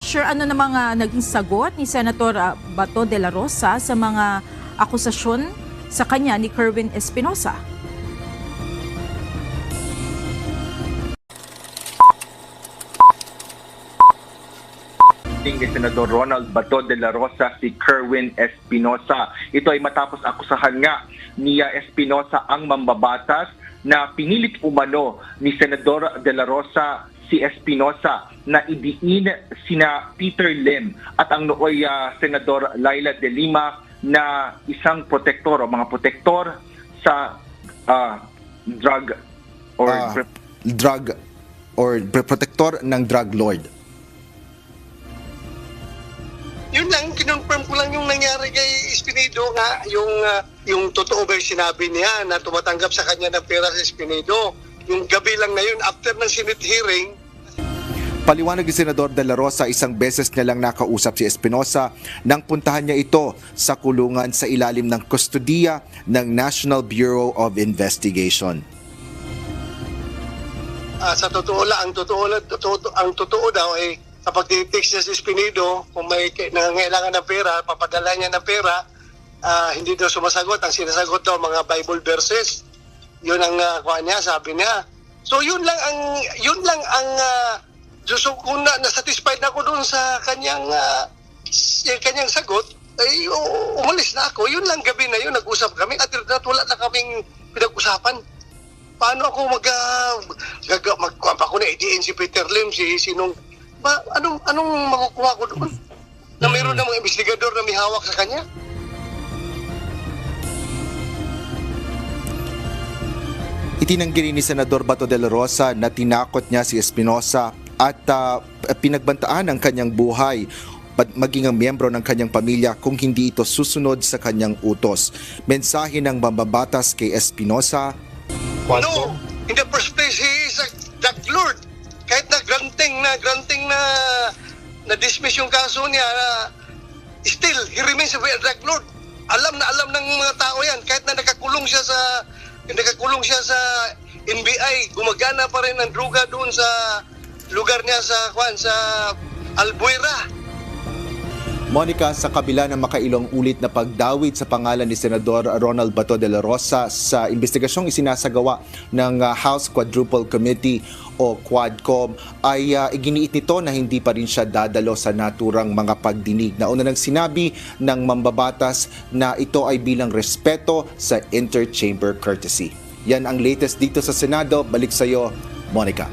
Sure, ano na mga naging sagot ni Senator Bato de la Rosa sa mga akusasyon sa kanya ni Kerwin Espinosa? Ni Senador Ronald Bato de la Rosa si Kerwin Espinosa. Ito ay matapos akusahan nga ni Espinosa ang mambabatas na pinilit umano ni Senador de la Rosa si Espinosa na idiin sina Peter Lim at ang nooy Senador Laila de Lima na isang protektor o mga protektor sa drug protector ng drug lord. Yun lang, kinonfirm ko lang yung nangyari kay Espinedo nga, yung totoo ba yung sinabi niya na tumatanggap sa kanya ng pera sa Espinedo. Yung gabi lang na yun, after ng Senate hearing. Paliwanag ni Senador de la Rosa, isang beses niya lang nakausap si Espinosa nang puntahan niya ito sa kulungan sa ilalim ng kustodiya ng National Bureau of Investigation. Sa totoo lang, ang totoo daw ay kapag titext niya si Espinedo, kung may nangangailangan ng pera, papadala niya ng pera, hindi daw sumasagot. Ang sinasagot daw mga Bible verses. Yun ang kuha niya, sabi niya. So yun lang ang so kung na-satisfied na ako doon sa kanyang sagot, ay umalis na ako. Yun lang gabi na yun, nag-usap kami at wala na kaming pinag-usapan. Paano ako magkuha pa ko na idiin si Peter Lim, sinong anong makukuha ko doon? Na mayroon ng mga investigador na may hawak sa kanya? Itinanggi rin ni Senador Bato de la Rosa na tinakot niya si Espinosa at pinagbantaan ang kanyang buhay maging ang miyembro ng kanyang pamilya kung hindi ito susunod sa kanyang utos. Mensahe ng mambabatas kay Espinosa: No, in the first place, he is a drug lord. Kahit na granting na dismiss yung kaso niya, still, he remains a drug lord. Alam ng mga tao yan. Kahit na nakakulong siya sa NBI, gumagana pa rin ang droga doon sa lugar niya sa Albuera. Monica, sa kabila ng makailang ulit na pagdawit sa pangalan ni Senador Ronald Bato de la Rosa sa investigasyong isinasagawa ng House Quadruple Committee o Quadcom, ay iginiit nito na hindi pa rin siya dadalo sa naturang mga pagdinig. Nauna nang sinabi ng mambabatas na ito ay bilang respeto sa interchamber courtesy. Yan ang latest dito sa Senado. Balik sa iyo, Monica.